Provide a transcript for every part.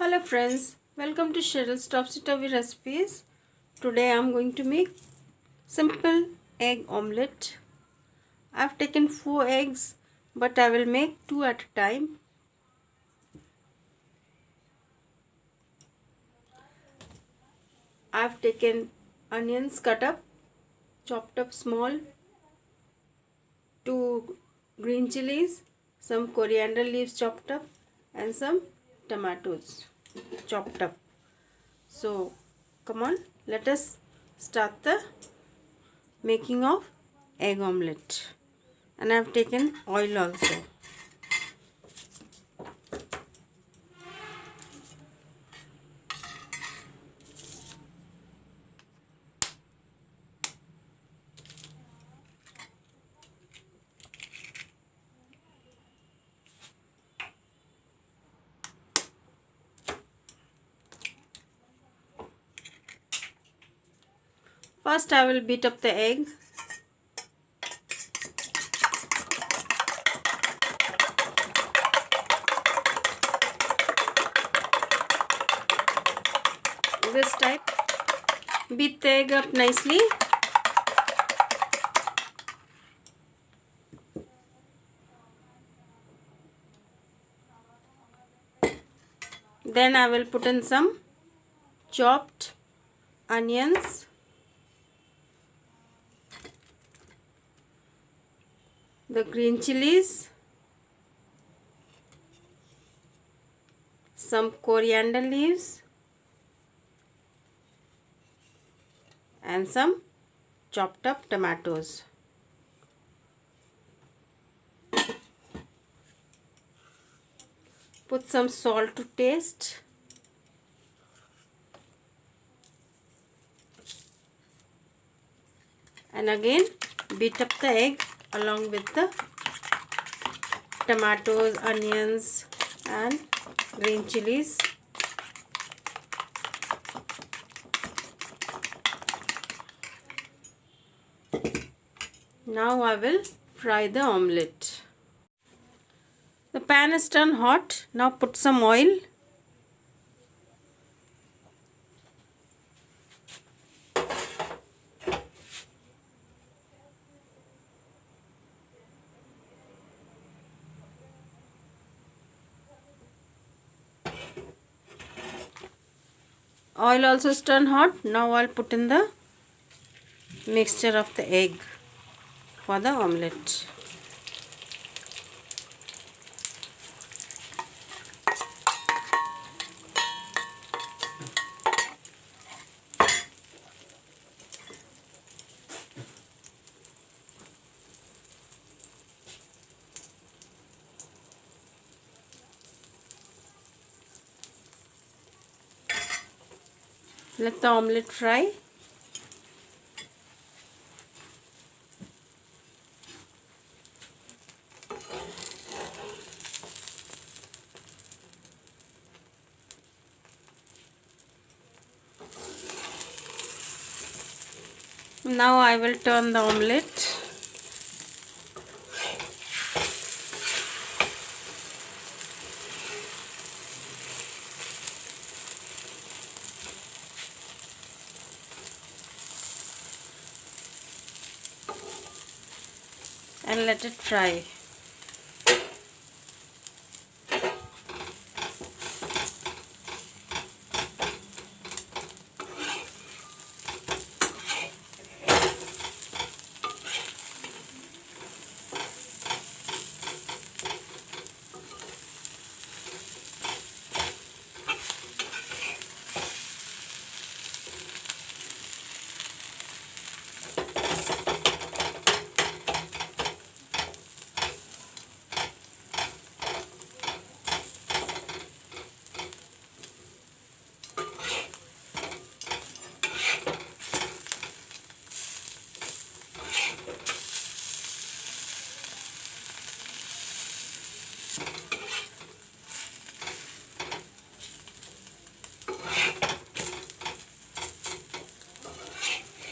Hello friends, welcome to Cheryl's Topsy-Turvy Recipes. Today I am going to make simple egg omelette. I have taken 4 eggs, but I will make 2 at a time. I have taken onions cut up, chopped up small, 2 green chilies, some coriander leaves chopped up, and some tomatoes chopped up. So come on, let us start the making of egg omelette. And I have taken oil also. First I will beat up the egg. This type. Beat the egg up nicely. Then I will put in some chopped onions, the green chilies, some coriander leaves, and some chopped up tomatoes. Put some salt to taste. And again beat up the egg along with the tomatoes, onions and green chilies. Now I will fry the omelette. The pan is turned hot. Now put some oil. Oil also is turned hot. Now I'll put in the mixture of the egg for the omelette. Let the omelette fry. Now I will turn the omelette. And let it fry.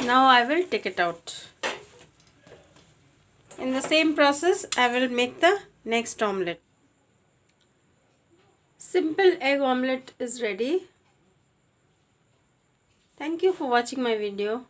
Now I will take it out. In the same process I will make the next omelette. Simple egg omelette is ready. Thank you for watching my video.